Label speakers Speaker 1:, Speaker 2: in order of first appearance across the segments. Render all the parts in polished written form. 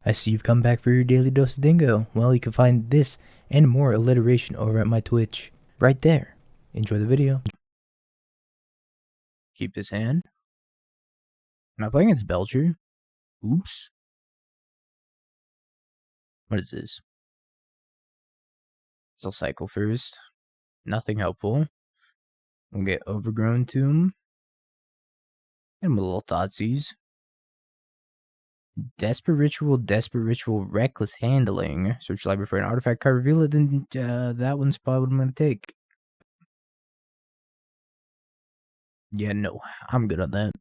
Speaker 1: I see you've come back for your daily dose of dingo. Well, you can find this and more alliteration over at my Twitch. Right there. Enjoy the video. Keep this hand. I'm not playing against Belcher. Oops. What is this? I'll cycle first. Nothing helpful. We'll get Overgrown Tomb. And a little Thoughtseize. Desperate Ritual, Reckless Handling. Search library for an artifact card, reveal it, then that one's probably what I'm going to take. Yeah, no, I'm good on that.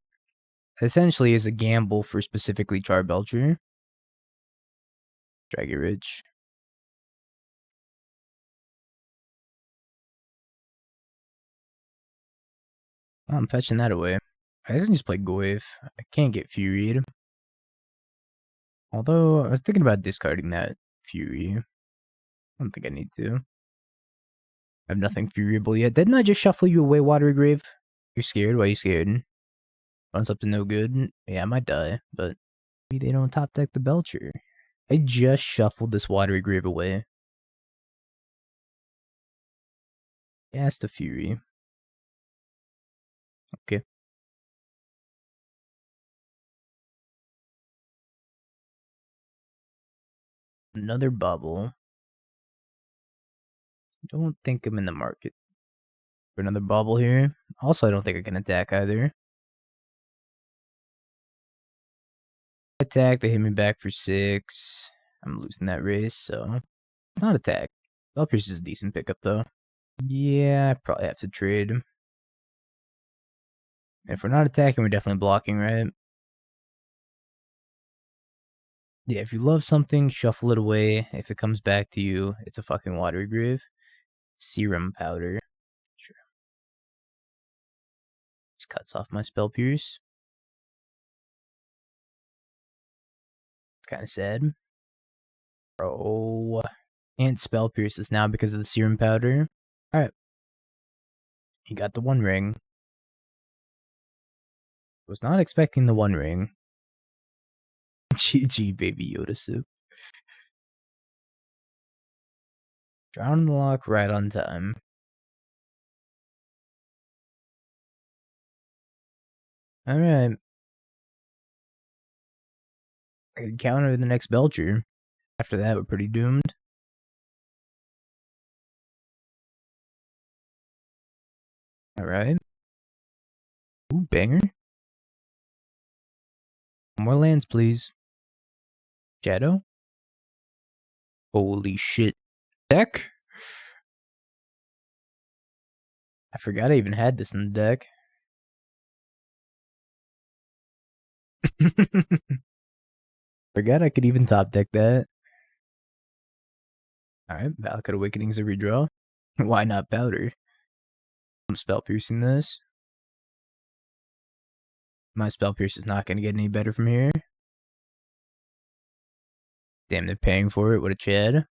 Speaker 1: Essentially is a gamble for specifically Char Belcher. Drag it rich. I'm fetching that away. I guess I can just play Goyf. I can't get Furied. Although, I was thinking about discarding that Fury. I don't think I need to. I have nothing Furiable yet. Didn't I just shuffle you away, Watery Grave? You're scared? Why are you scared? Runs up to no good? Yeah, I might die, but maybe they don't top deck the Belcher. I just shuffled this Watery Grave away. Yeah, it's the Fury. Okay. Another Bauble. Don't think I'm in the market for another Bauble here. Also, I don't think I can attack either. Attack, they hit me back for 6. I'm losing that race, so it's not attack. Spellpierce is a decent pickup, though. Yeah, I probably have to trade. If we're not attacking, we're definitely blocking, right? Yeah, if you love something, shuffle it away. If it comes back to you, it's a fucking Watery Grave. Serum Powder. Sure. Just cuts off my Spellpierce. It's kind of sad. Bro. And Spellpierce is now because of the Serum Powder. Alright. He got the One Ring. Was not expecting the One Ring. GG, baby Yoda soup. Drown the Loch right on time. Alright. I can counter the next Belcher. After that, we're pretty doomed. Alright. Ooh, banger. More lands, please. Shadow? Holy shit. Deck? I forgot I even had this in the deck. Forgot I could even top deck that. Alright, Valakut Awakening's a redraw. Why not Powder? I'm spell piercing this. My spell pierce is not going to get any better from here. Damn, they're paying for it. What a chad.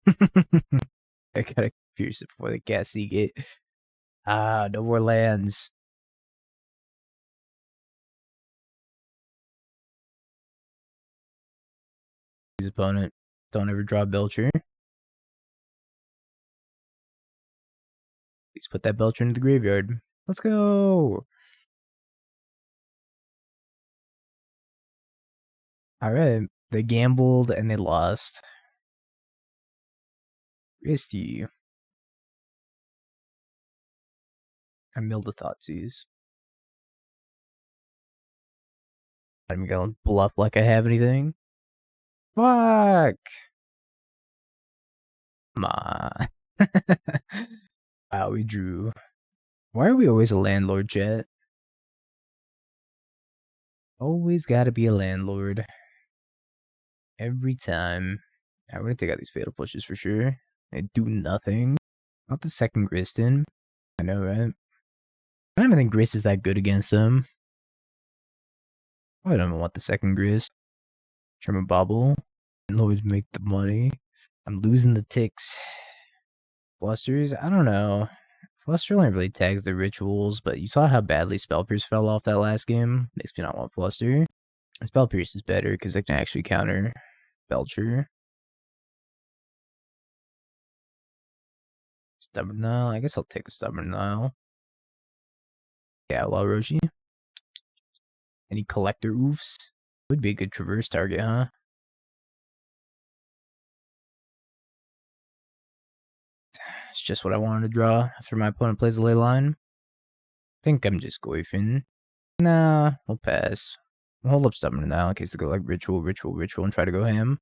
Speaker 1: I gotta pierce it before the cast Seagate. Ah, no more lands. His opponent. Don't ever draw Belcher. Please put that Belcher into the graveyard. Let's go. Alright. They gambled and they lost. Risky. I milled the Thoughtseize. I'm gonna bluff like I have anything. Fuck! Come on. Wow, we drew. Why are we always a landlord, chat? Always gotta be a landlord. Every time. I'm gonna take out these fatal pushes for sure. They do nothing. Not the second Grist in. I know, right? I don't even think Grist is that good against them. I don't even want the second Grist. Trim a Bauble. Always make the money. I'm losing the ticks. Blusters? I don't know. Fluster only really tags the rituals, but you saw how badly Spell Pierce fell off that last game. Makes me not want Fluster. Spell Pierce is better because it can actually counter Belcher. Stubborn Nile. I guess I'll take a Stubborn Nile. Yeah, Outlaw Roshi. Any collector oofs? Would be a good traverse target, huh? It's just what I wanted to draw after my opponent plays a ley line. I think I'm just goifing. Nah, I'll pass. I'll hold up Stubborn Nile in case they go like Ritual, and try to go ham.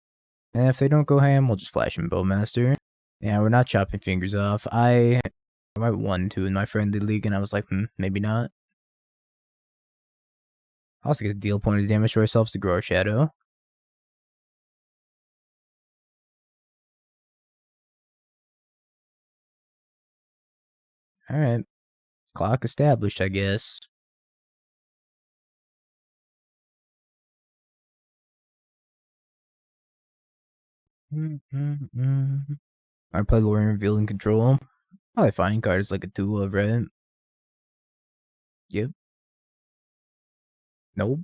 Speaker 1: And if they don't go ham, we'll just flash in Bowmaster. Yeah, we're not chopping fingers off. I might 1-2 in my friendly league, and I was like, maybe not. I also get to deal point of damage to ourselves to grow our shadow. Alright. Clock established, I guess. I play Lorien Reveal and Control. Probably fine card is like a 2 of, right? Yep. Nope.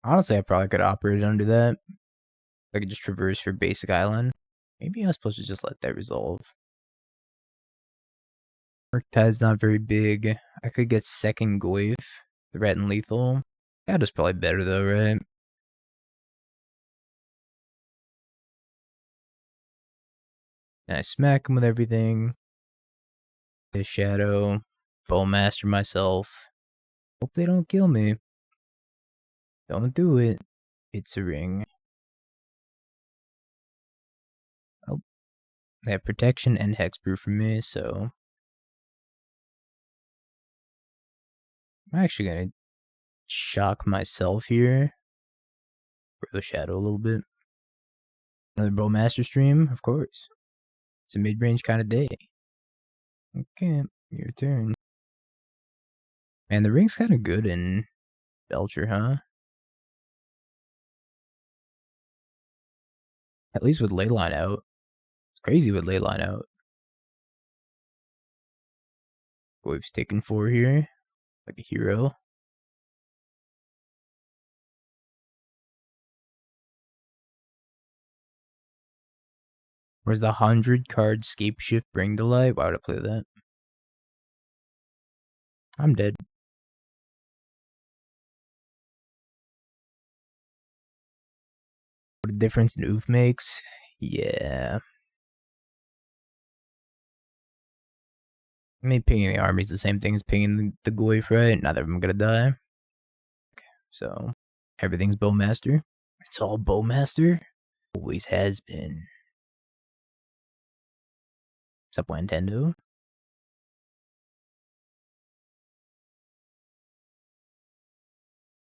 Speaker 1: Honestly, I probably could operate under that. I could just traverse for basic island. Maybe I was supposed to just let that resolve. Murktide's not very big. I could get second Goyf, threat and lethal. That is probably better though, right? And I smack him with everything. His shadow. Bowmaster myself. Hope they don't kill me. Don't do it. It's a ring. Oh. They have protection and hexproof for me, so I'm actually gonna shock myself here. Grow the shadow a little bit. Another Bowmaster stream, of course. It's a mid-range kind of day. Okay, your turn. Man, the ring's kind of good in Belcher, huh? At least with Leyline out. It's crazy with Leyline out. Goyf's taken 4 here. Like a hero. Where's the 100 card Scape Shift Bring to Light? Why would I play that? I'm dead. What a difference an oof makes? Yeah. I mean, pinging the army is the same thing as pinging the Goyf, right? Neither of them gonna die. So, everything's Bowmaster. It's all Bowmaster. Always has been. What's up, Nintendo?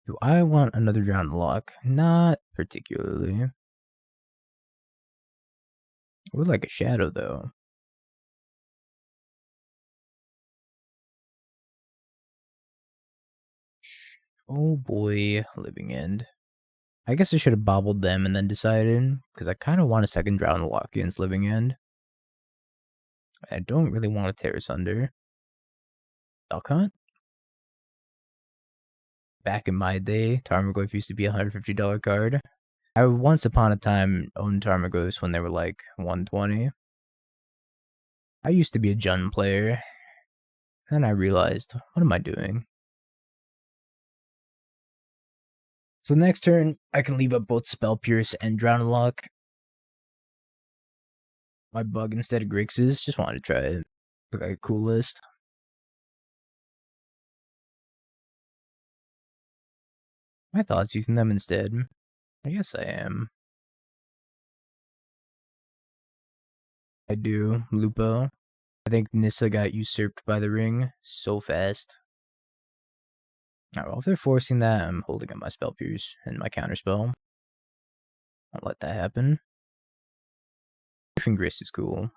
Speaker 1: Do I want another round of Loch? Not particularly. I would like a shadow, though. Oh boy, Living End. I guess I should have bobbled them and then decided, because I kind of want a second round of Loch against Living End. I don't really want to Tear Asunder. Duck Hunt? Back in my day, Tarmogoyf used to be a $150 card. I once upon a time owned Tarmogoyfs when they were like 120. I used to be a Jund player. Then I realized, what am I doing? So next turn, I can leave up both Spell Pierce and Drown Loch. My bug instead of Grixis. Just wanted to try it. Look like a cool list. I thought using them instead. I guess I am. I do. Lupo. I think Nissa got usurped by the ring so fast. Alright, well, if they're forcing that, I'm holding up my Spell Pierce and my Counterspell. I'll let that happen. Grist is cool.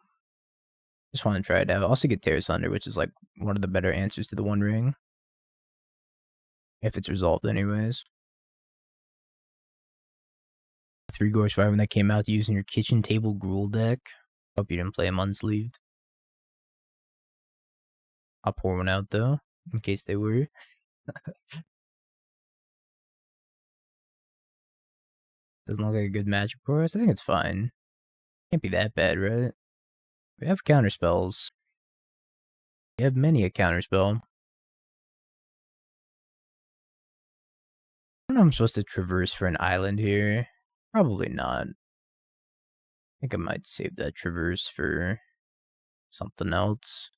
Speaker 1: Just want to try it out. Also get Tear Asunder, which is like one of the better answers to the One Ring. If it's resolved anyways. 3 Gorge 5 when that came out using your kitchen table Gruul deck. Hope you didn't play him unsleeved. I'll pour one out though, in case they were. Doesn't look like a good matchup for us. I think it's fine. Can't be that bad, right? We have counter spells. We have many a counter spell. I don't know if I'm supposed to traverse for an island here. Probably not. I think I might save that traverse for something else.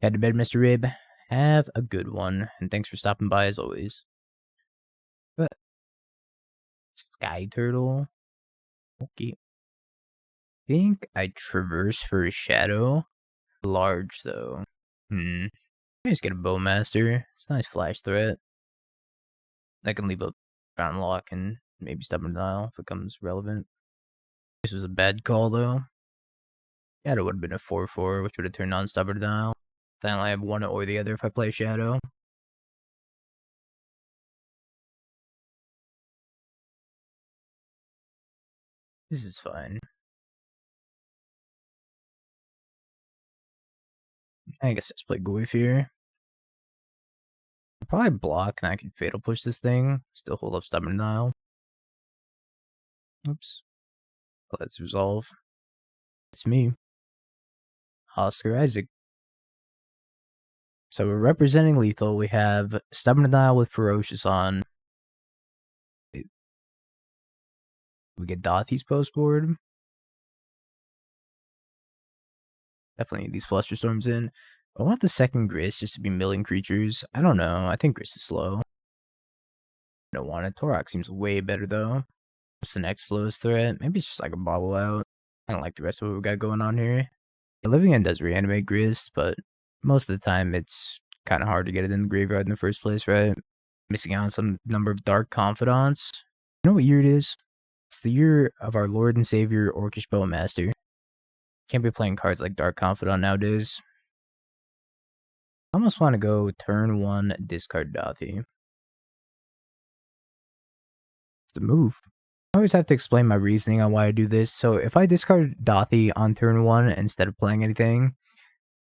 Speaker 1: Head to bed, Mr. Rib. Have a good one, and thanks for stopping by as always. But Sky Turtle. Okay. Think I traverse for a shadow. Large though. I just get a Bowmaster. It's a nice flash threat. I can leave a Fountain Lock and maybe Stubborn Denial if it becomes relevant. This was a bad call though. Yeah, it would have been a 4/4, which would have turned on Stubborn Denial. Then I have one or the other if I play Shadow. This is fine. I guess let's play Goyf here. I'll probably block and I can Fatal Push this thing. Still hold up Stubborn Denial. Oops. Let's resolve. It's me. Oscar Isaac. So we're representing lethal. We have Stubborn Denial with Ferocious on. We get Dauthi's post board. Definitely need these Flusterstorms in. I want the second Grist just to be milling creatures. I don't know. I think Grist is slow. I don't want it. Tourach seems way better though. What's the next slowest threat? Maybe it's just like a Bauble out. I don't like the rest of what we got going on here. The Living End does reanimate Grist, but most of the time it's kind of hard to get it in the graveyard in the first place, right? Missing out on some number of Dark Confidants. You know what year it is? It's the year of our Lord and Savior, Orcish Bowmaster. Can't be playing cards like Dark Confidant nowadays. I almost want to go turn 1, discard Dauthi. It's the move. I always have to explain my reasoning on why I do this. So if I discard Dauthi on turn 1 instead of playing anything,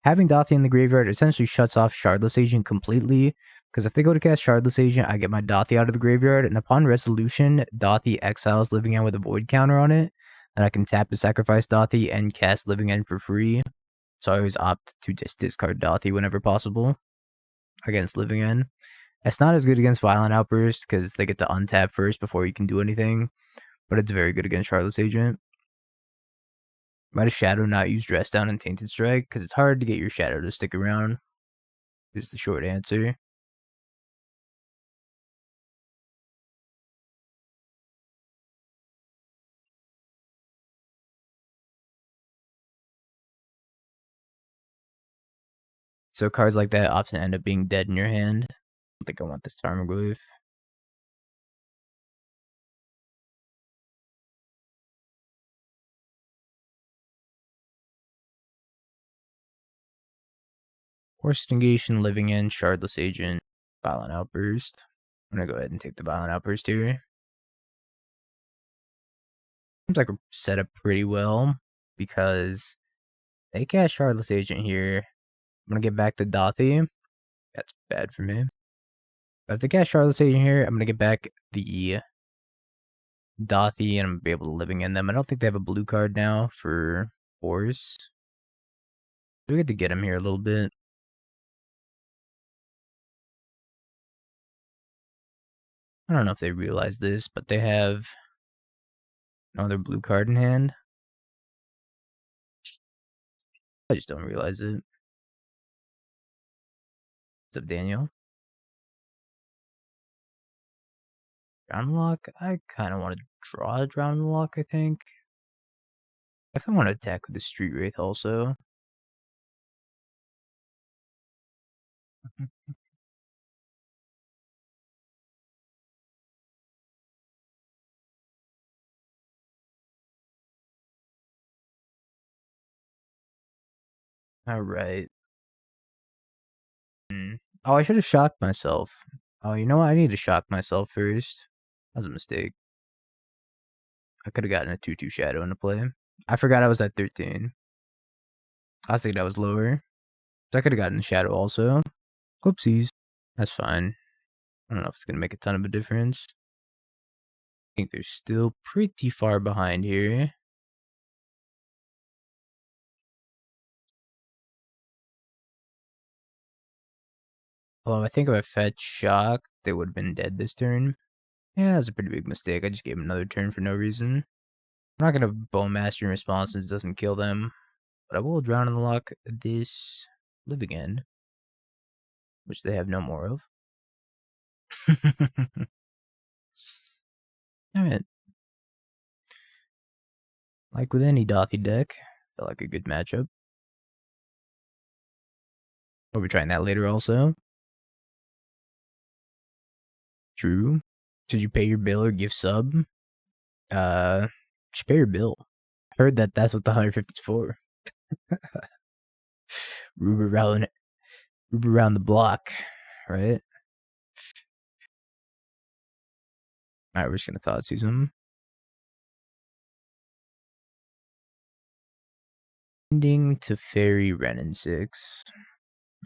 Speaker 1: having Dauthi in the graveyard essentially shuts off Shardless Agent completely. Because if they go to cast Shardless Agent, I get my Dauthi out of the graveyard, and upon resolution, Dauthi exiles Living End with a Void counter on it, and I can tap to sacrifice Dauthi and cast Living End for free. So I always opt to just discard Dauthi whenever possible against Living End. It's not as good against Violent Outburst because they get to untap first before you can do anything, but it's very good against Shardless Agent. Might a Shadow not use Dress Down and Tainted Strike because it's hard to get your Shadow to stick around, is the short answer. So cards like that often end up being dead in your hand. I don't think I want this Tarmogoyf. Forced Negation, Living End, Shardless Agent, Violent Outburst. I'm gonna go ahead and take the Violent Outburst here. Seems like we're set up pretty well because they cast Shardless Agent here. I'm gonna get back to Dauthi. That's bad for me. But if they cast Shardless Agent here, I'm gonna get back the Dauthi and I'm gonna be able to Living End them. I don't think they have a blue card now for Force. We get to get him here a little bit. I don't know if they realize this, but they have another blue card in hand. I just don't realize it. What's up, Daniel? Drown Lock? I kind of want to draw a Drown Lock, I think. If I want to attack with the Street Wraith also. Alright. Oh, I should have shocked myself. Oh, you know what? I need to shock myself first. That was a mistake. I could have gotten a 2/2 shadow into play. I forgot I was at 13. I was thinking I was lower. So I could have gotten a shadow also. Whoopsies. That's fine. I don't know if it's going to make a ton of a difference. I think they're still pretty far behind here. Although I think if I fetched Shock, they would have been dead this turn. Yeah, that's a pretty big mistake. I just gave him another turn for no reason. I'm not going to Bowmaster in response since it doesn't kill them. But I will drown in the Loch this Live Again, which they have no more of. Alright. Like with any Dauthi deck, felt like a good matchup. We'll be trying that later also. True. Should you pay your bill or give sub? Should pay your bill. I heard that that's what the 150 is for. Rube around the block, right? Alright, we're just gonna Thoughtseize him. Ending to Fairy Renin 6.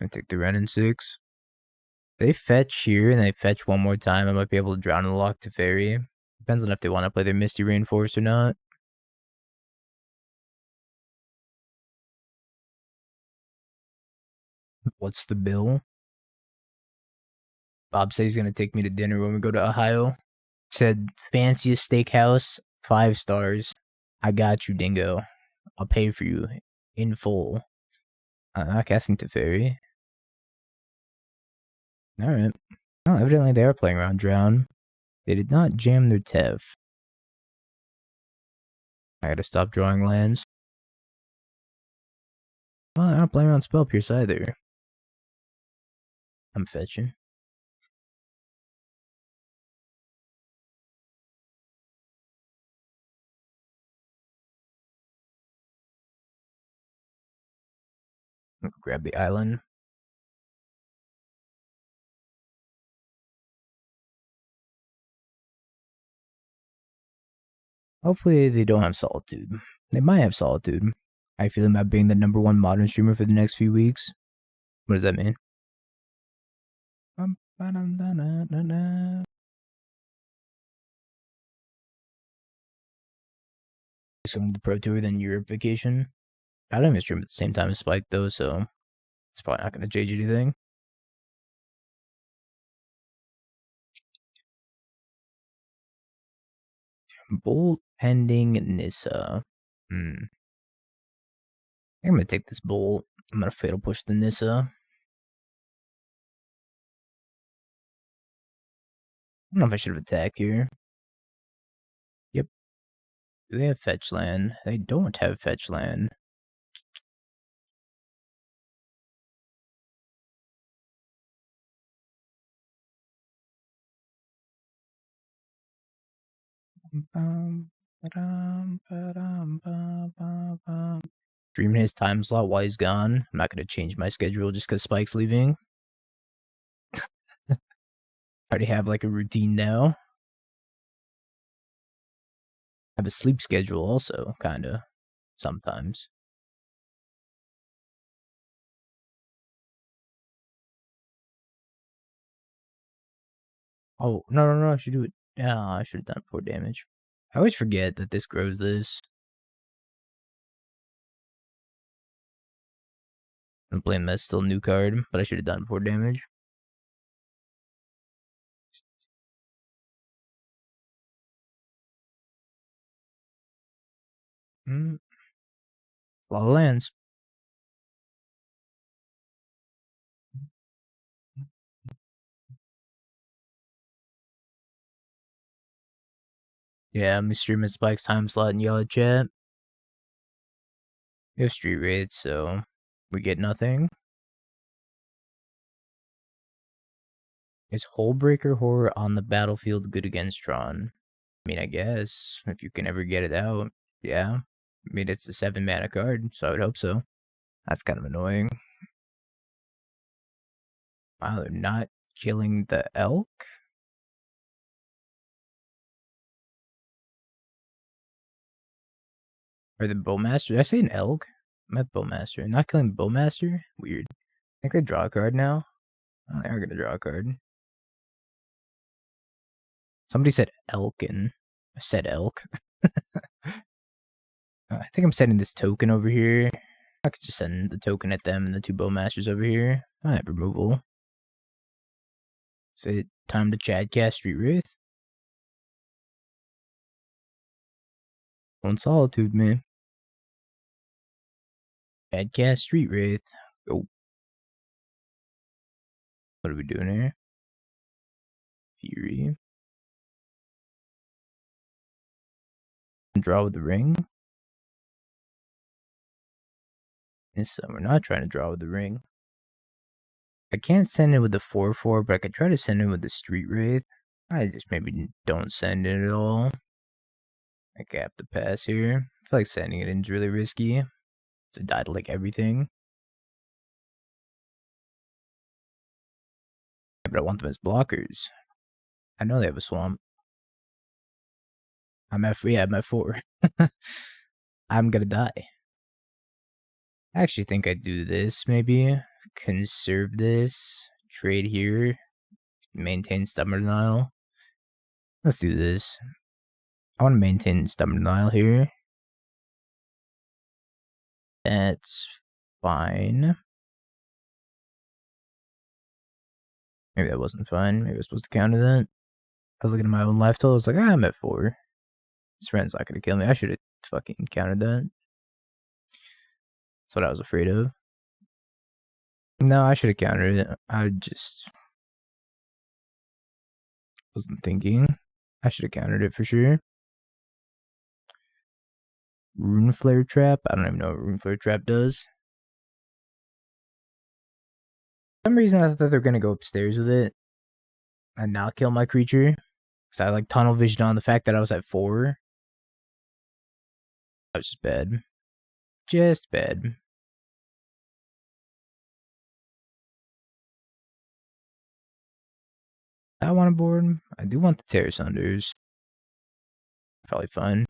Speaker 1: I take the Renin 6. They fetch here and they fetch one more time. I might be able to drown in the Loch to Fairy. Depends on if they want to play their Misty Rainforest or not. What's the bill? Bob said he's gonna take me to dinner when we go to Ohio. Said fanciest steakhouse, 5 stars. I got you, Dingo. I'll pay for you in full. Not casting to Fairy. Alright. Well, evidently they are playing around Drown. They did not jam their Tev. I gotta stop drawing lands. Well, I don't play around Spell Pierce either. I'm fetching. Grab the island. Hopefully they don't have Solitude. They might have Solitude. I feel about being the #1 modern streamer for the next few weeks. What does that mean? Just going to the Pro Tour, then Europe vacation. I don't even stream at the same time as Spike though, so it's probably not going to change anything. Bolt pending Nissa. I'm going to take this Bolt. I'm going to Fatal Push the Nissa. I don't know if I should have attacked here. Yep. Do they have fetch land? They don't have fetch land. Streaming his time slot while he's gone. I'm not going to change my schedule just because Spike's leaving. I already have like a routine now. I have a sleep schedule also, kind of, sometimes. Oh, no, I should do it. Yeah, I should have done 4 damage. I always forget that this grows this. I'm playing that's still a new card, but I should have done 4 damage. It's a lot of lands. Yeah, I'm streaming Spike's time slot in yellow chat. We have Street Wraith, so we get nothing. Is Hullbreaker Horror on the battlefield good against Tron? I mean, I guess, if you can ever get it out, yeah. I mean, it's a 7 mana card, so I would hope so. That's kind of annoying. Wow, they're not killing the elk? Or the Bowmaster. Did I say an elk? I meant Bowmaster. Not killing the Bowmaster? Weird. I think they draw a card now. Oh, they are gonna draw a card. Somebody said Elkin. I said elk. I think I'm sending this token over here. I could just send the token at them and the 2 Bowmasters over here. I have removal. Is it time to Chad cast Street Wraith? One Solitude, man. Chad cast Street Wraith. Go. What are we doing here? Fury. Draw with the ring. Yes, we're not trying to draw with the ring. I can't send it with the 4/4, but I could try to send it with the Street Wraith. I just maybe don't send it at all. I gap the pass here. I feel like sending it in is really risky. To die to like everything. But I want them as blockers. I know they have a swamp. I'm at 4. I'm gonna die. I actually think I'd do this, maybe. Conserve this. Trade here. Maintain Stubborn Denial. Let's do this. I want to maintain Stubborn Denial here. That's fine. Maybe that wasn't fine. Maybe I was supposed to counter that. I was looking at my own life total. I was like, I'm at 4. This friend's not gonna kill me. I should have fucking countered that. That's what I was afraid of. No, I should have countered it. I just wasn't thinking. I should have countered it for sure. Rune Flare Trap? I don't even know what Rune Flare Trap does. For some reason, I thought they were gonna go upstairs with it and not kill my creature. Because I like tunnel vision on the fact that I was at 4. That was just bad. Just bad. I want a board. I do want the Tear Asunders. Probably fun.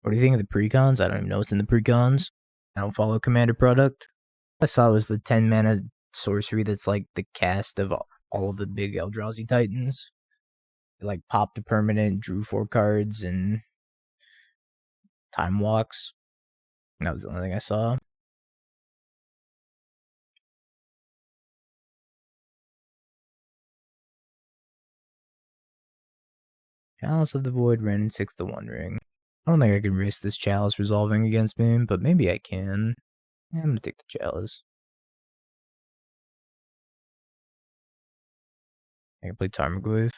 Speaker 1: What do you think of the precons? I don't even know what's in the precons. I don't follow Commander product. I saw it was the 10 mana sorcery that's like the cast of all of the big Eldrazi Titans. It like popped a permanent, drew 4 cards, and time walks. And that was the only thing I saw. Chalice of the Void ran in 6 the One Ring. I don't think I can risk this Chalice resolving against me, but maybe I can. Yeah, I'm gonna take the Chalice. I can play Tarmogoyf.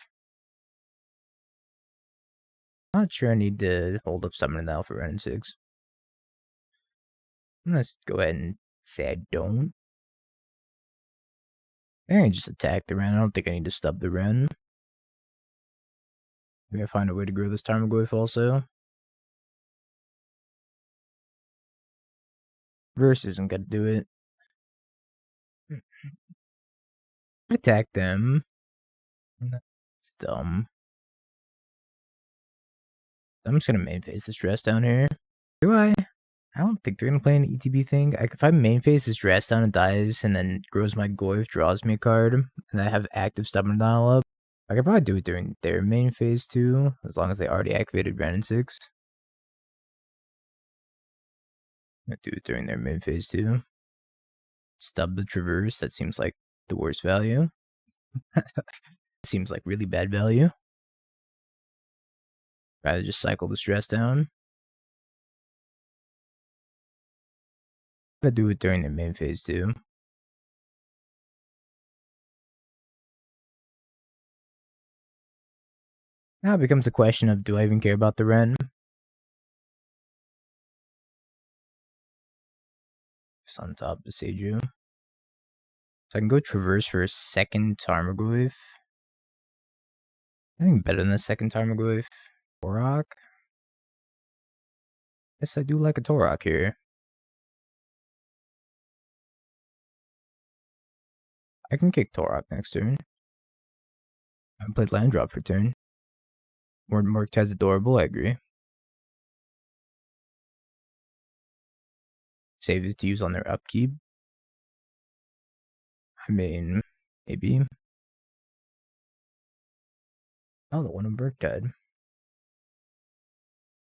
Speaker 1: Not sure I need to hold up Summon now for Ren 6. I'm gonna go ahead and say I don't. I think I just attack the Ren. I don't think I need to stub the Ren. Maybe I find a way to grow this Tarmogoyf also. Verse isn't gonna do it. Attack them. It's dumb. I'm just gonna main phase this dress down here. Do I? I don't think they're gonna play an ETB thing. If I main phase this dress down and dies, and then grows my Goyf, draws me a card, and I have active Stubborn Dial up, I could probably do it during their main phase too, as long as they already activated Ren 6. I'll do it during their main phase too. Stub the Traverse, that seems like the worst value. Seems like really bad value. Rather just cycle the stress down. I'll do it during their main phase too. Now it becomes a question of, do I even care about the Ren? Just on top of Seiju. So I can go Traverse for a second Tarmogoyf. I think better than the second Tarmogoyf. Tourach. Yes, I do like a Tourach here. I can kick Tourach next turn. I played land drop for turn. Murktide adorable, I agree. Save it to use on their upkeep. I mean, maybe. Oh, the one in Murktide.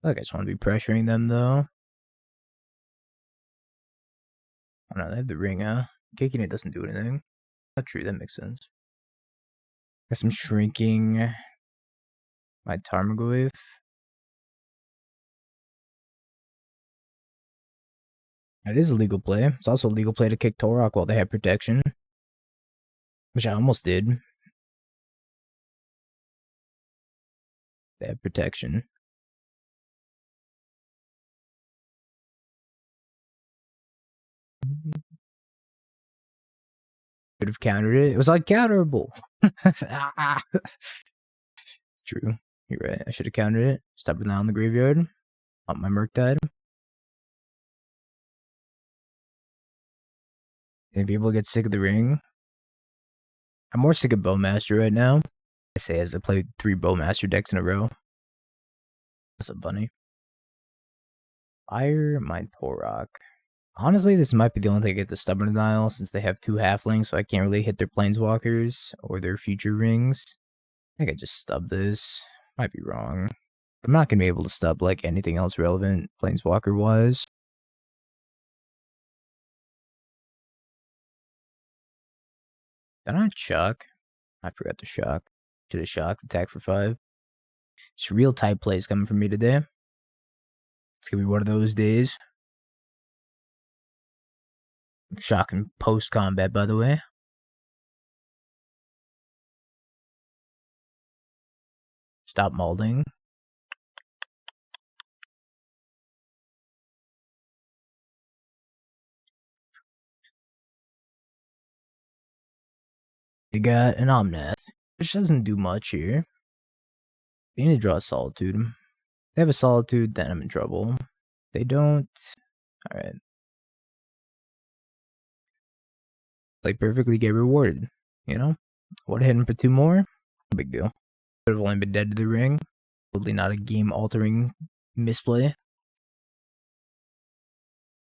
Speaker 1: Look, I just want to be pressuring them, though. Oh no, they have the ring, huh? Kicking it doesn't do anything. Not true, that makes sense. Guess I'm shrinking my Tarmogoyf. It is a legal play. It's also a legal play to kick Tourach while they have protection. Which I almost did. They have protection. Could have countered it. It was uncounterable. True. You're right. I should have countered it. Stop it now in the graveyard. On my Murktide. And people get sick of the ring. I'm more sick of Bowmaster right now. I say as I play 3 Bowmaster decks in a row. What's up, bunny? Fire my Tourach. Honestly, this might be the only thing I get the Stubborn Denial since they have 2 halflings, so I can't really hit their Planeswalkers or their future rings. I think I just stub this. Might be wrong. I'm not going to be able to stub like anything else relevant Planeswalker-wise. Did I shock? I forgot to shock. Should have shocked. Attack for 5. Just real tight plays coming from me today. It's going to be one of those days. Shocking post-combat, by the way. Stop molding. They got an Omnath, which doesn't do much here. They need to draw a Solitude. They have a Solitude, then I'm in trouble. They don't. Alright. Play perfectly, get rewarded. You know? Would have hit him for 2 more. No big deal. Could have only been dead to the ring. Totally not a game-altering misplay.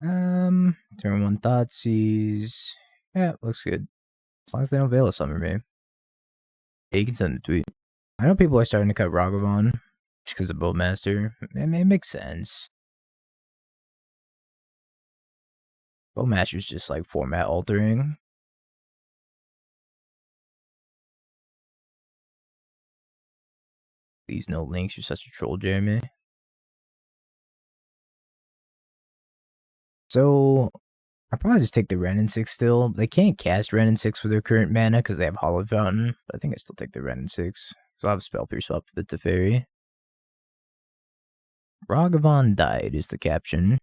Speaker 1: Turn 1 Thoughtseize. Yeah, looks good. As long as they don't Veil of Summer me. Yeah, you can send a tweet. I know people are starting to cut Ragavan just because of Bowmaster. It makes sense. Bowmaster's just like format altering. These no links, you're such a troll, Jeremy. So I'll probably just take the Wrenn and 6 still. They can't cast Wrenn and 6 with their current mana because they have Hollow Fountain. But I think I still take the Wrenn and 6. Because I'll have Spell Pierce up with the Teferi. Ragavan died is the caption.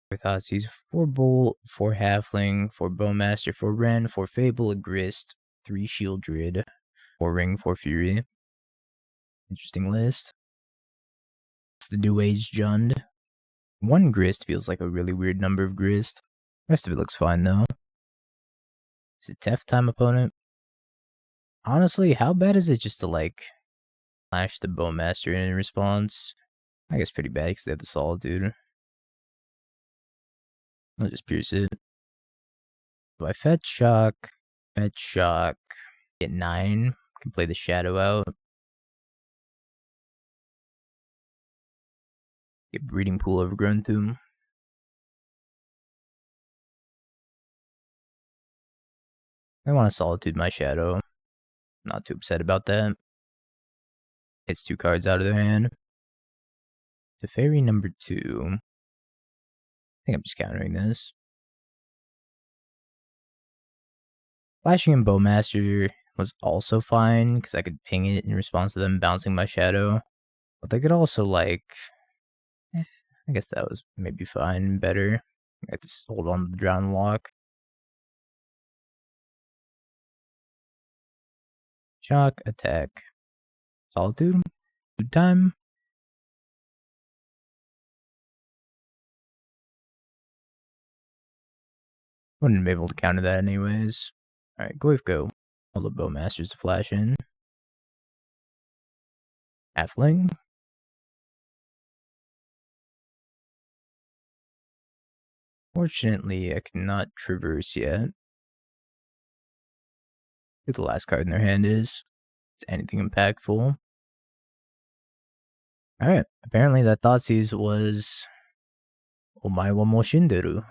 Speaker 1: For Thoughtseize, 4 Bolt, 4 Halfling, 4 Bowmaster, 4 Wrenn, 4 Fable, a Grist, 3 Shieldred, 4 Ring, 4 Fury. Interesting list. It's the New Age Jund. 1 Grist feels like a really weird number of Grist. The rest of it looks fine though. Is it Tef time opponent? Honestly, how bad is it just to like flash the Bowmaster in response? I guess pretty bad because they have the Solitude. I'll just pierce it. Do I fetch shock? Fetch shock. Get 9. Can play the Shadow out. Get Breeding Pool Overgrown Tomb. I want to Solitude my Shadow. Not too upset about that. It's 2 cards out of their hand. Teferi number 2. I think I'm just countering this. Flashing in Bowmaster was also fine, because I could ping it in response to them bouncing my Shadow. But they could also, like... I guess that was maybe fine, better. I had to hold on to the Drown Loch. Shock, attack. Solitude. Good time. Wouldn't be able to counter that anyways. Alright, go. All the Bowmasters to flash in. Halfling. Fortunately, I cannot traverse yet. Who the last card in their hand is. It's anything impactful. Alright, apparently that Thoughtseize was Omae wa mo shinderu.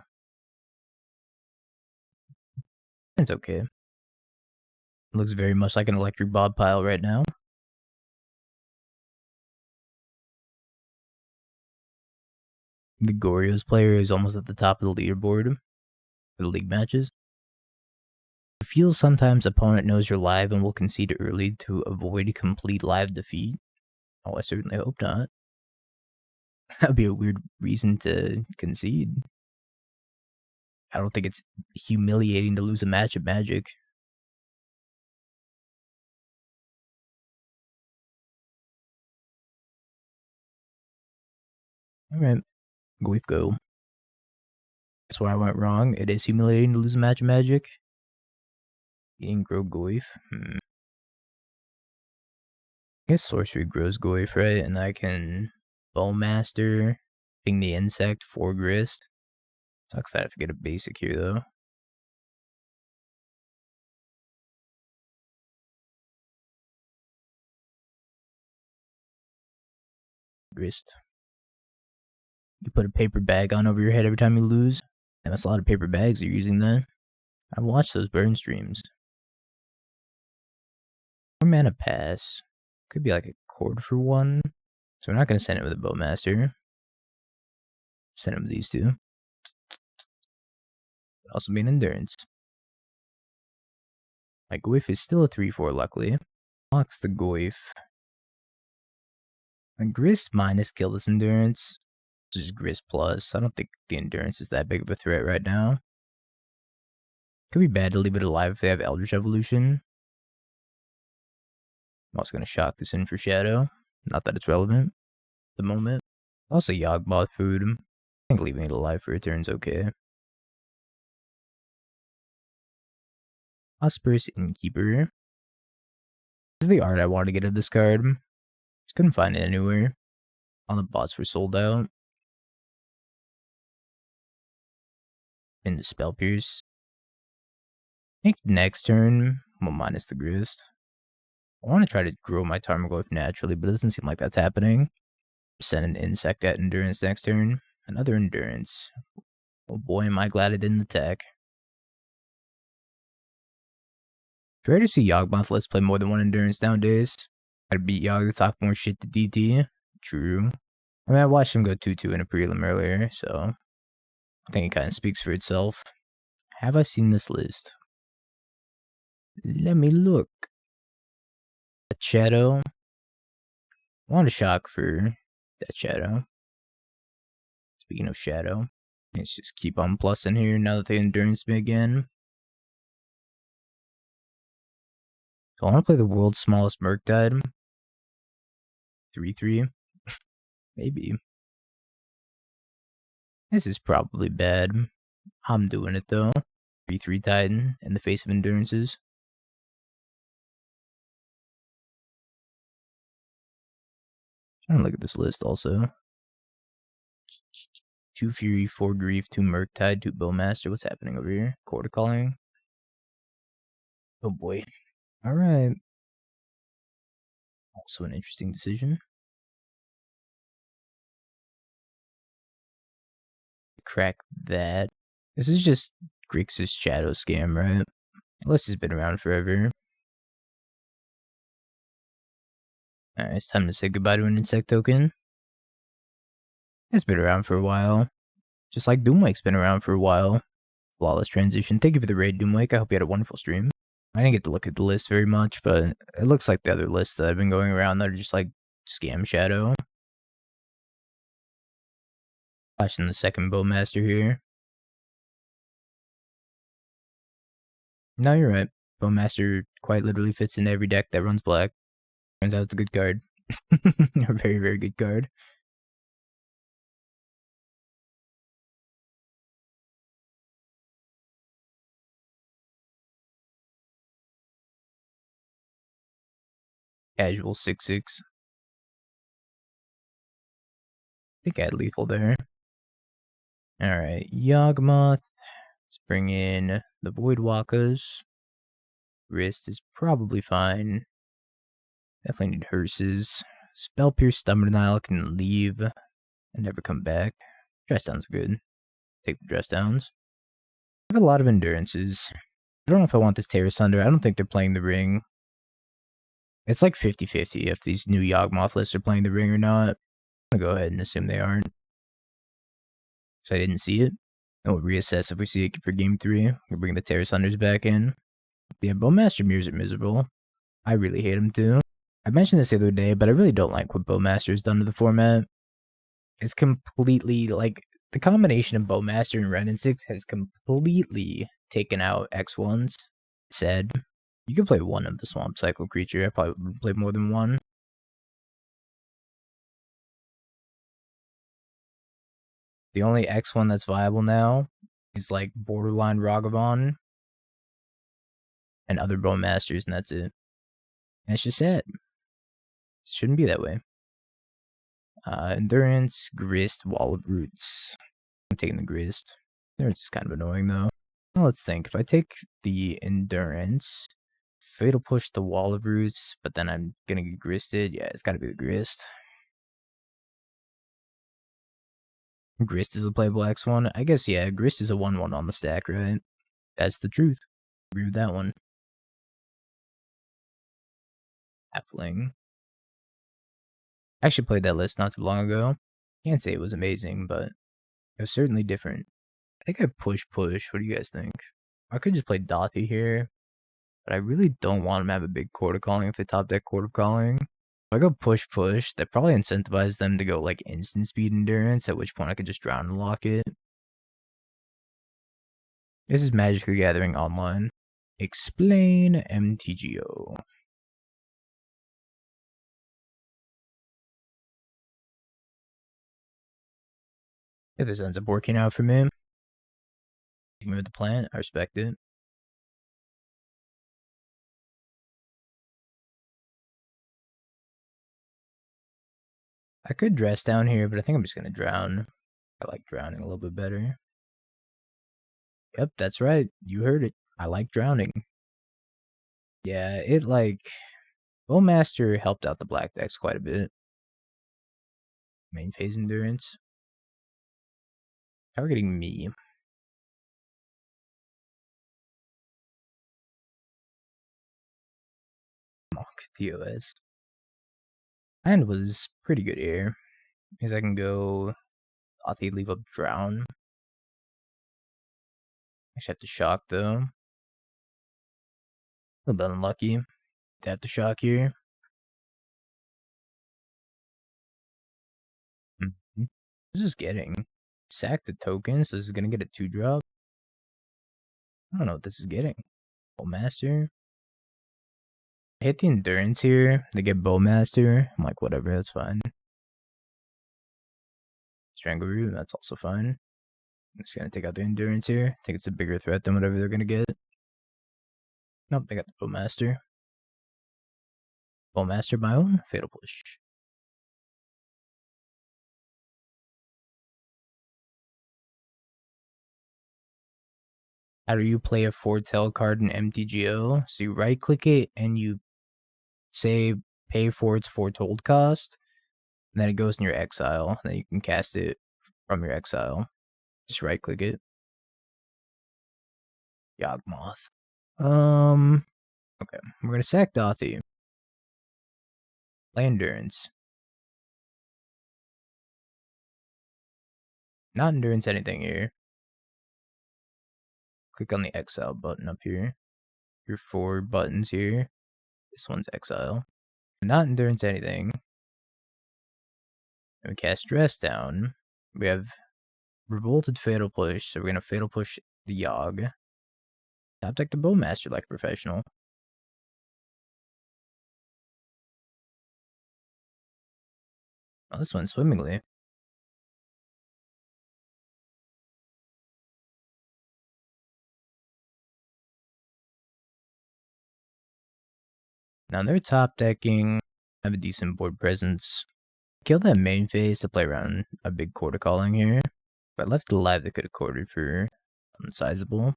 Speaker 1: It's okay. Looks very much like an electric bob pile right now. The Goryo's player is almost at the top of the leaderboard for the league matches. It feels sometimes opponent knows you're live and will concede early to avoid complete live defeat. Oh, I certainly hope not. That'd be a weird reason to concede. I don't think it's humiliating to lose a match of Magic. Alright, Goif go. That's where I went wrong. It is humiliating to lose a match of Magic. You didn't grow Goif. I guess Sorcery grows Goif, right? And I can Bowmaster, ping the insect for Grist. Sucks that I have to get a basic here, though. Grist. You put a paper bag on over your head every time you lose. And that's a lot of paper bags you're using then. I've watched those burn streams. 4 mana pass. Could be like a cord for 1. So we're not going to send it with a Bowmaster. Send him these 2. Could also be an Endurance. My Goif is still a 3-4, luckily. Locks the Goif. My Grist minus kill this Endurance. This is Grist plus. I don't think the Endurance is that big of a threat right now. Could be bad to leave it alive if they have Eldritch Evolution. I'm also going to shock this in for Shadow. Not that it's relevant at the moment. Also Yawgmoth food. I think leaving it alive for a turn's okay. Osprey's Innkeeper. This is the art I wanted to get of this card. Just couldn't find it anywhere. All the bots were sold out. In the Spell Pierce. I think next turn, we'll minus the Grist. I want to try to grow my Tarmogoyf naturally, but it doesn't seem like that's happening. Send an insect at Endurance next turn. Another Endurance. Oh boy, am I glad I didn't attack. It's rare to see Yawgmoth let's play more than 1 Endurance nowadays. Gotta beat Yawg to talk more shit to DT. True. I mean, I watched him go 2-2 in a prelim earlier, so I think it kind of speaks for itself. Have I seen this list? Let me look. That Shadow. I want a shock for that Shadow. Speaking of Shadow, let's just keep on plussing here now that they Endurance me again. So I want to play the world's smallest Murktide. 3-3. Maybe. This is probably bad. I'm doing it though. 3-3 Titan in the face of Endurances. Trying to look at this list also. 2 Fury, 4 Grief, 2 Murktide, 2 Bowmaster. What's happening over here? Quarter calling. Oh boy. Alright. Also an interesting decision. Crack that. This is just Grixis Shadow Scam, right? Unless it's been around forever. Alright, it's time to say goodbye to an insect token. It's been around for a while. Just like Doomwake's been around for a while. Flawless transition. Thank you for the raid, Doomwake. I hope you had a wonderful stream. I didn't get to look at the list very much, but it looks like the other lists that have been going around that are just like Scam Shadow. Flashing the second Bowmaster here. No, you're right. Bowmaster quite literally fits into every deck that runs black. Turns out it's a good card. A very, very good card. Casual 6-6. I think I had lethal there. Alright, Yawgmoth. Let's bring in the Voidwalkers. Grist is probably fine. Definitely need Hearses. Spell Pierce Stubborn can leave and never come back. Dress Down's good. Take the Dress Downs. I have a lot of Endurances. I don't know if I want this Tear Asunder. I don't think they're playing the ring. It's like 50-50 if these new Yawgmoth lists are playing the ring or not. I'm gonna go ahead and assume they aren't. So I didn't see it. And we'll reassess if we see it for game 3. We'll bring the Tear Asunders back in. Yeah, Bowmaster Mirrors are miserable. I really hate them too. I mentioned this the other day, but I really don't like what Bowmaster's done to the format. It's completely, like, the combination of Bowmaster and Ren and 6 has completely taken out X1s. Said, you can play one of the Swamp Cycle creature. I probably would play more than one. The only X1 that's viable now is like borderline Ragavan and other Bowmasters, and that's it. And it's just sad. It shouldn't be that way. Endurance, Grist, Wall of Roots. I'm taking the Grist. Endurance is kind of annoying though. Well, let's think. If I take the Endurance, Fatal Push the Wall of Roots, but then I'm gonna get Gristed. Yeah, it's gotta be the Grist. Grist is a playable X1. I guess, yeah, Grist is a 1-1 on the stack, right? That's the truth. Agree with that one. Halfling. I actually played that list not too long ago. Can't say it was amazing, but it was certainly different. I think I push. What do you guys think? I could just play Dauthi here, but I really don't want him to have a big Court of Calling if they top deck Court of Calling. If I go push, that probably incentivizes them to go like instant speed endurance, at which point I could just drown and lock it. This is Magic the Gathering Online. Explain MTGO. If this ends up working out for me, me with the plan, I respect it. I could dress down here, but I think I'm just gonna drown. I like drowning a little bit better. Yep, that's right. You heard it. I like drowning. Yeah, it like Bowmaster helped out the black decks quite a bit. Main phase endurance. Targeting me. Mock TOS. And was pretty good here. Because I can go Dauthi, leave up drown. I should have to shock though. A little bit unlucky to have to shock here. What is this getting? Sack the tokens, so this is gonna get a 2-drop. I don't know what this is getting. Bowmaster. I hit the endurance here. They get Bowmaster. I'm like, whatever, that's fine. Strangleroot, that's also fine. I'm just gonna take out the endurance here. I think it's a bigger threat than whatever they're gonna get. Nope, they got the Bowmaster. Bowmaster my own. Fatal Push. How do you play a foretell card in MTGO? So you right click it and you say pay for its foretold cost. And then it goes in your exile. Then you can cast it from your exile. Just right click it. Yawgmoth. Okay. We're gonna sack Dauthi. Play Endurance. Not Endurance anything here. Click on the exile button up here. Your 4 buttons here. This one's exile. Not Endurance anything. And we cast Dress Down. We have Revolted Fatal Push, so we're gonna Fatal Push the Yogg. Top deck the Bowmaster like a professional. Oh, this went swimmingly. Now they're top decking. Have a decent board presence. Kill that main phase to play around a big Court of Calling here. If I left it alive, they could have quartered for unsizable.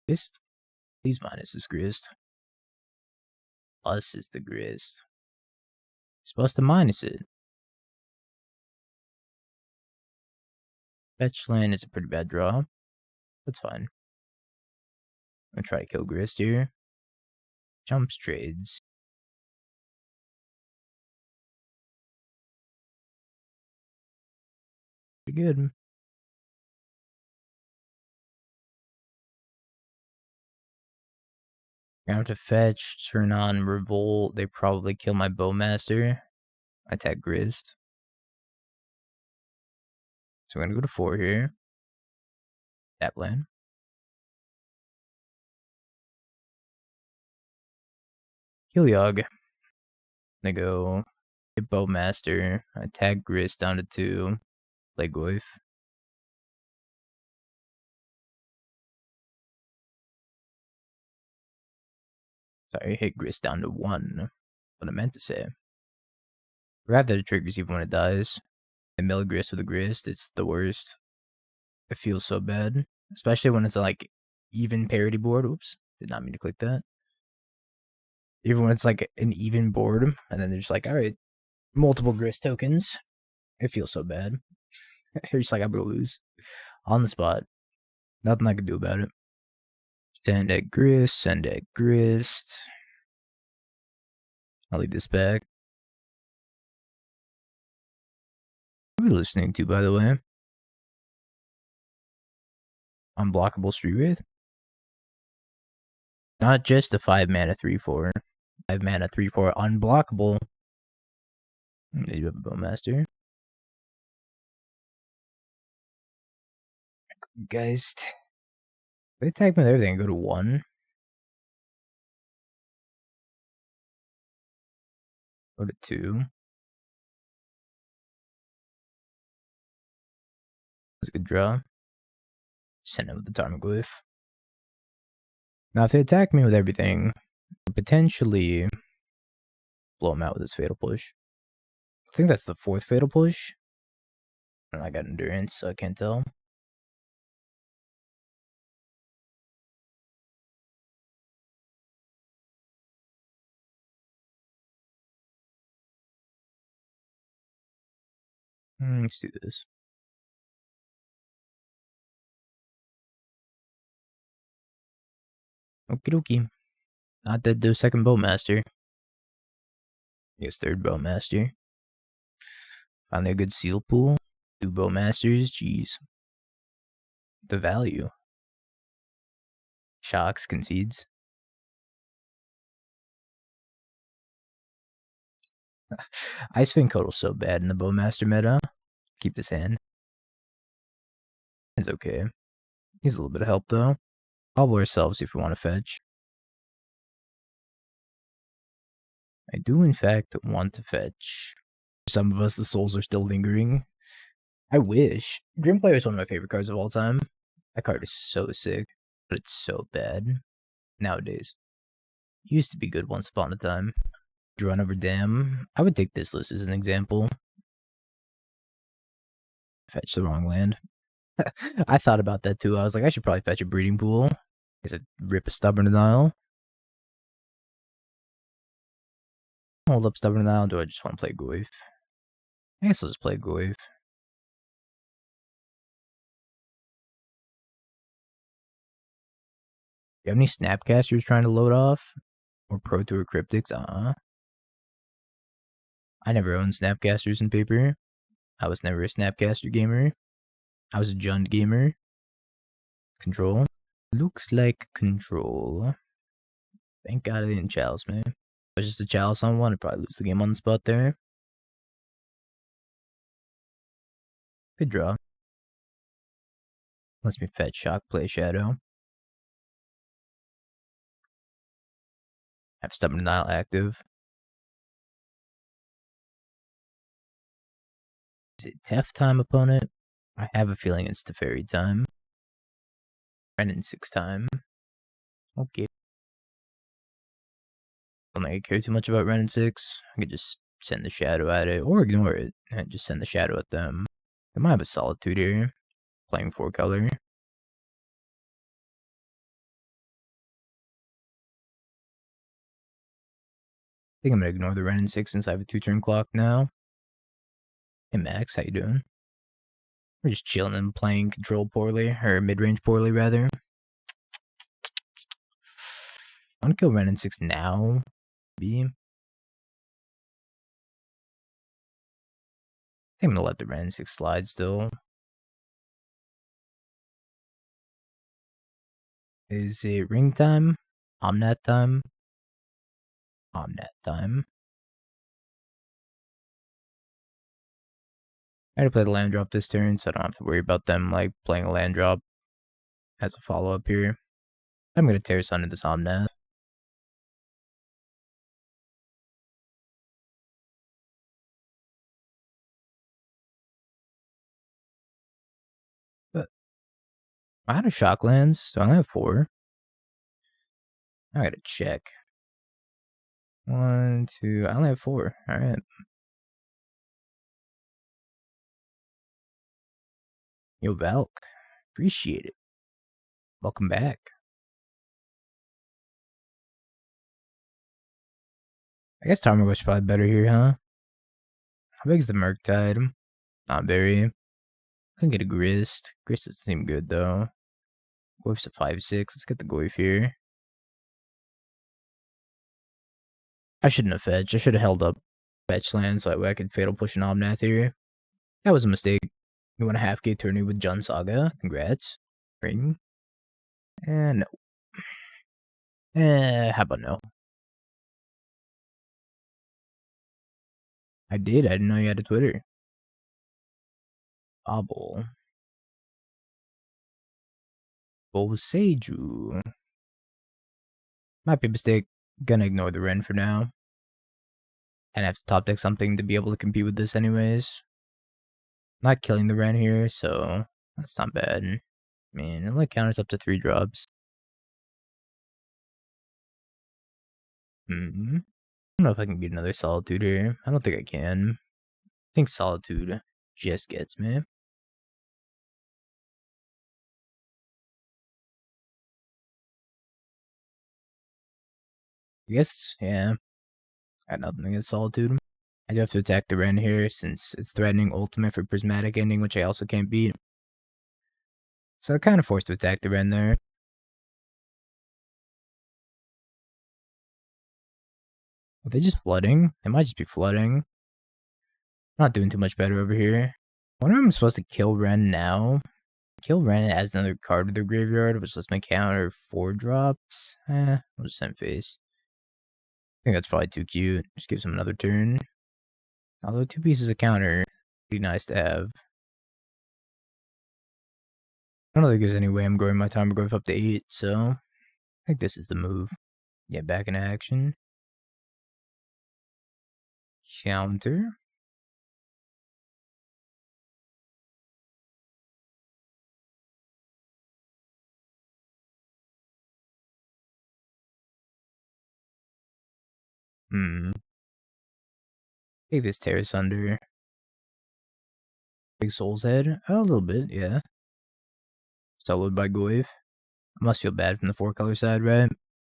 Speaker 1: Grist? Please minus this Grist. Plus is the Grist. Supposed to minus it. Fetch land is a pretty bad draw. That's fine. I'm gonna try to kill Grist here. Jumps trades. Pretty good. I have to fetch, turn on Revolt. They probably kill my Bowmaster. I attack Grist. So I'm gonna go to 4 here. That land. Kill Yogg. They go hit Bowmaster. I attack Grist down to 2. Play Goyf. Sorry, hit Grist down to 1. What I meant to say. Rather it triggers even when it dies. I mill Grist with a Grist. It's the worst. It feels so bad. Especially when it's like even parity board. Oops. Did not mean to click that. Even when it's like an even board. And then they're just like, alright. Multiple Grist tokens. It feels so bad. You're just like, I'm gonna lose. On the spot. Nothing I can do about it. Send at Grist. Send at Grist. I'll leave this back. What are we listening to, by the way? Unblockable Street Wraith? Not just a 5 mana 3/4. 5 mana 3/4 unblockable. They do have a Bowmaster. Geist. They attack me with everything and go to 1. Go to 2. That's a good draw. Send it with the Tarmogoyf. Now, if they attack me with everything, potentially blow him out with his Fatal Push. I think that's the 4th Fatal Push. And I got Endurance, so I can't tell. Let's do this. Okie dokie. Not dead to 2nd Bowmaster. I guess 3rd Bowmaster. Finally a good seal pool. 2 Bowmasters, jeez. The value. Shocks, concedes. Icewind Coatl's so bad in the Bowmaster meta. Keep this hand. It's okay. He's a little bit of help though. Bauble ourselves if we want to fetch. I do in fact want to fetch. For some of us, the souls are still lingering. I wish. Grim Player is one of my favorite cards of all time. That card is so sick, but it's so bad nowadays. It used to be good once upon a time. Run over Dam. I would take this list as an example. Fetch the wrong land. I thought about that too. I was like, I should probably fetch a Breeding Pool. Is it rip a Stubborn Denial? Hold up Stubborn Denial, or do I just want to play Goyf? I guess I'll just play Goyf. You have any Snapcasters trying to load off? Or Pro Tour Cryptics? I never owned Snapcasters in paper. I was never a Snapcaster gamer. I was a Jund gamer. Control. Looks like Control. Thank God I didn't Chalice, man. If I was just a Chalice on one, I'd probably lose the game on the spot there. Good draw. Lets me fetch Shock, play Shadow. Have Stubborn Denial active. Is it Tef time, opponent? I have a feeling it's Teferi time. Renin 6 time. Okay. I don't think I care too much about Renin 6. I could just send the Shadow at it, or ignore it, and just send the Shadow at them. They might have a Solitude here. playing 4-color. I think I'm gonna ignore the Ren and 6 since I have a 2-turn clock now. Hey Max, how you doing? We're just chilling and playing control poorly, or mid-range poorly rather. I want to kill Ren and 6 now. Maybe. I think I'm gonna let the Ren and 6 slide still. Is it ring time? Omnat time? Omnat time. I had to play the land drop this turn, so I don't have to worry about them like playing a land drop as a follow-up here. I'm gonna Tear Asunder this Omnath. But I had a shock lands, so I only have 4. I gotta check. 1, 2, I only have 4. Alright. Yo, Valk. Appreciate it. Welcome back. I guess Tarmogoyf's probably better here, huh? How big's the Murktide? Not very. I can get a Grist. Grist doesn't seem good, though. Goyf's a 5-6. Let's get the Goyf here. I shouldn't have fetched. I should have held up fetch land so that way I could Fatal Push an Omnath here. That was a mistake. You won a half-K tourney with Jun Saga. Congrats. Ring. And no. How about no? I did. I didn't know you had a Twitter. Bauble. Boseiju. Might be a mistake. Gonna ignore the Ren for now. And I have to top deck something to be able to compete with this anyways. Not killing the Ren here, so that's not bad. I mean, it only counters up to 3 drops. I don't know if I can beat another Solitude here. I don't think I can. I think Solitude just gets me. I guess, yeah. Got nothing against Solitude. I do have to attack the Ren here since it's threatening ultimate for Prismatic Ending, which I also can't beat. So I'm kind of forced to attack the Ren there. Are they just flooding? They might just be flooding. Not doing too much better over here. I wonder if I'm supposed to kill Ren now. Kill Ren as another card to the graveyard, which lets me counter 4 drops. I'll just send face. I think that's probably too cute. Just gives him another turn. Although 2 pieces of counter, pretty nice to have. I don't think there's any way I'm growing my Tarmogoyf up to 8, so I think this is the move. Get back in action. Counter. Take this Tear Asunder. Big Soul's Head? A little bit, yeah. Soloed by Goyf. I must feel bad from the 4-color side, right?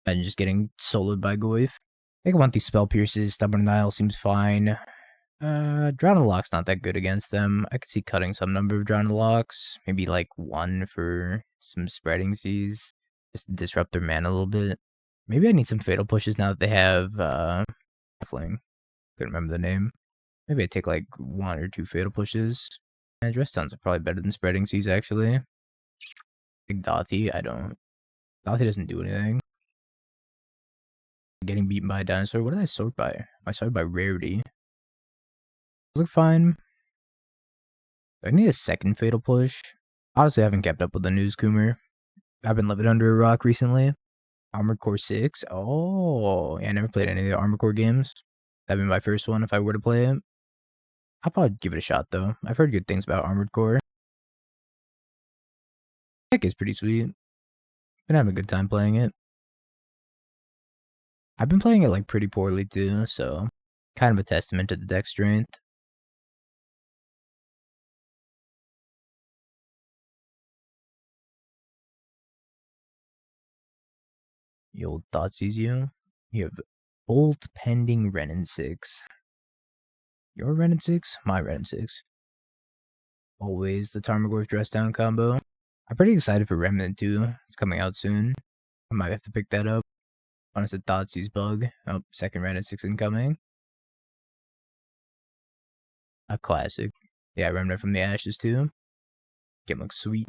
Speaker 1: And just getting soloed by Goyf. I think I want these Spell Pierces. Stubborn Nile seems fine. Drowned Loch's not that good against them. I could see cutting some number of Drowned Lochs. Maybe like 1 for some Spreading Seas. Just to disrupt their mana a little bit. Maybe I need some Fatal Pushes now that they have, Fling. Couldn't remember the name. Maybe I take like 1 or 2 Fatal Pushes. And Dress Downs are probably better than Spreading Seas, actually. Like Dauthi, I don't. Dauthi doesn't do anything. Getting beaten by a dinosaur. What did I sort by? I sorted by rarity. Those look fine. I need a second Fatal Push. Honestly, I haven't kept up with the news, Coomer. I've been living under a rock recently. Armored Core 6. Oh, yeah, I never played any of the Armored Core games. That'd be my first one if I were to play it. I'll probably give it a shot, though. I've heard good things about Armored Core. Deck is pretty sweet. Been having a good time playing it. I've been playing it like pretty poorly too, so kind of a testament to the deck strength. The old Thoughtseize you. You have Bolt pending Renin 6. Your Renin 6? My Renin 6. Always the Tarmogoyf dress down combo. I'm pretty excited for Remnant 2. It's coming out soon. I might have to pick that up. Honestly, Thoughtseize bug. Oh, second Renin 6 incoming. A classic. Yeah, Remnant from the Ashes too. Game looks sweet.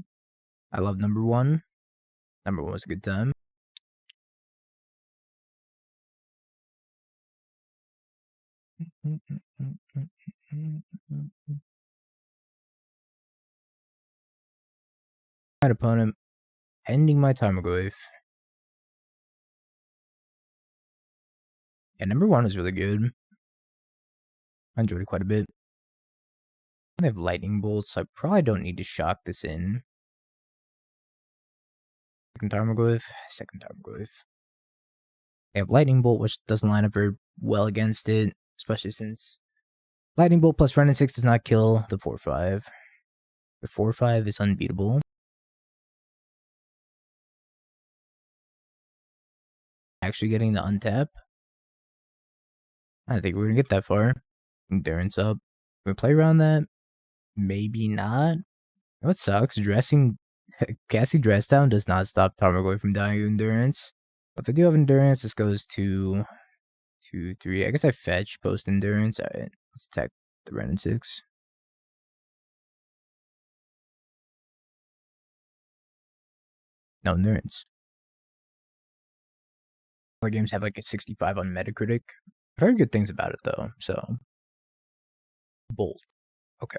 Speaker 1: I love number 1. Number 1 was a good time. My opponent ending my Tarmogoyf. Yeah, number 1 was really good. I enjoyed it quite a bit. They have lightning bolts, so I probably don't need to shock this in. Second Tarmogoyf, second Tarmogoyf. They have lightning bolt, which doesn't line up very well against it, especially since lightning bolt plus Renin 6 does not kill the 4/5. The 4/5 is unbeatable. Actually getting the untap. I don't think we're gonna get that far. Endurance up. Can we play around that? Maybe not. What sucks? Casting dress down does not stop Tarmogoyf from dying of endurance. If I do have endurance, this goes to 2, 3. I guess I fetch post endurance. Alright, let's attack the Renin 6. No endurance. Other games have like a 65 on Metacritic. I've heard good things about it though, so. Bolt. Okay.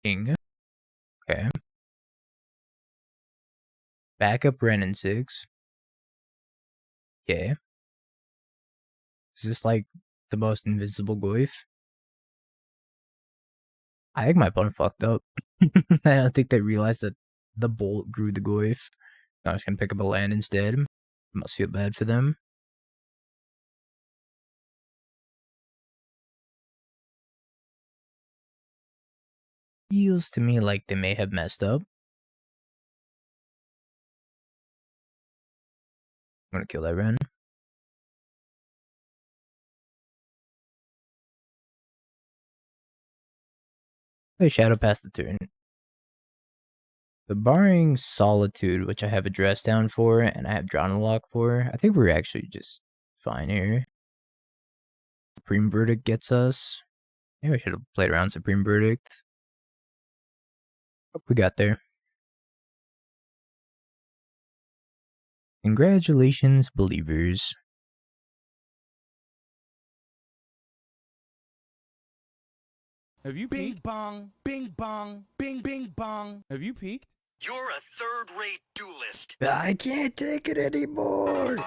Speaker 1: King. Okay. Backup Renin 6. Okay. Is this like the most invisible Goyf? I think my opponent fucked up. I don't think they realized that the Bolt grew the Goyf. I was gonna pick up a land instead. Must feel bad for them. Feels to me like they may have messed up. I'm gonna kill that Ren. Play Shadow past the turn. But barring Solitude, which I have a dress down for, and I have drawn a lock for, I think we're actually just fine here. Supreme Verdict gets us. Maybe I should have played around Supreme Verdict. Hope we got there. Congratulations, believers.
Speaker 2: Have you peeked?
Speaker 3: Bing bong, bing bong, bing bing bong.
Speaker 2: Have you peeked?
Speaker 3: You're a third-rate duelist.
Speaker 1: I can't take it anymore.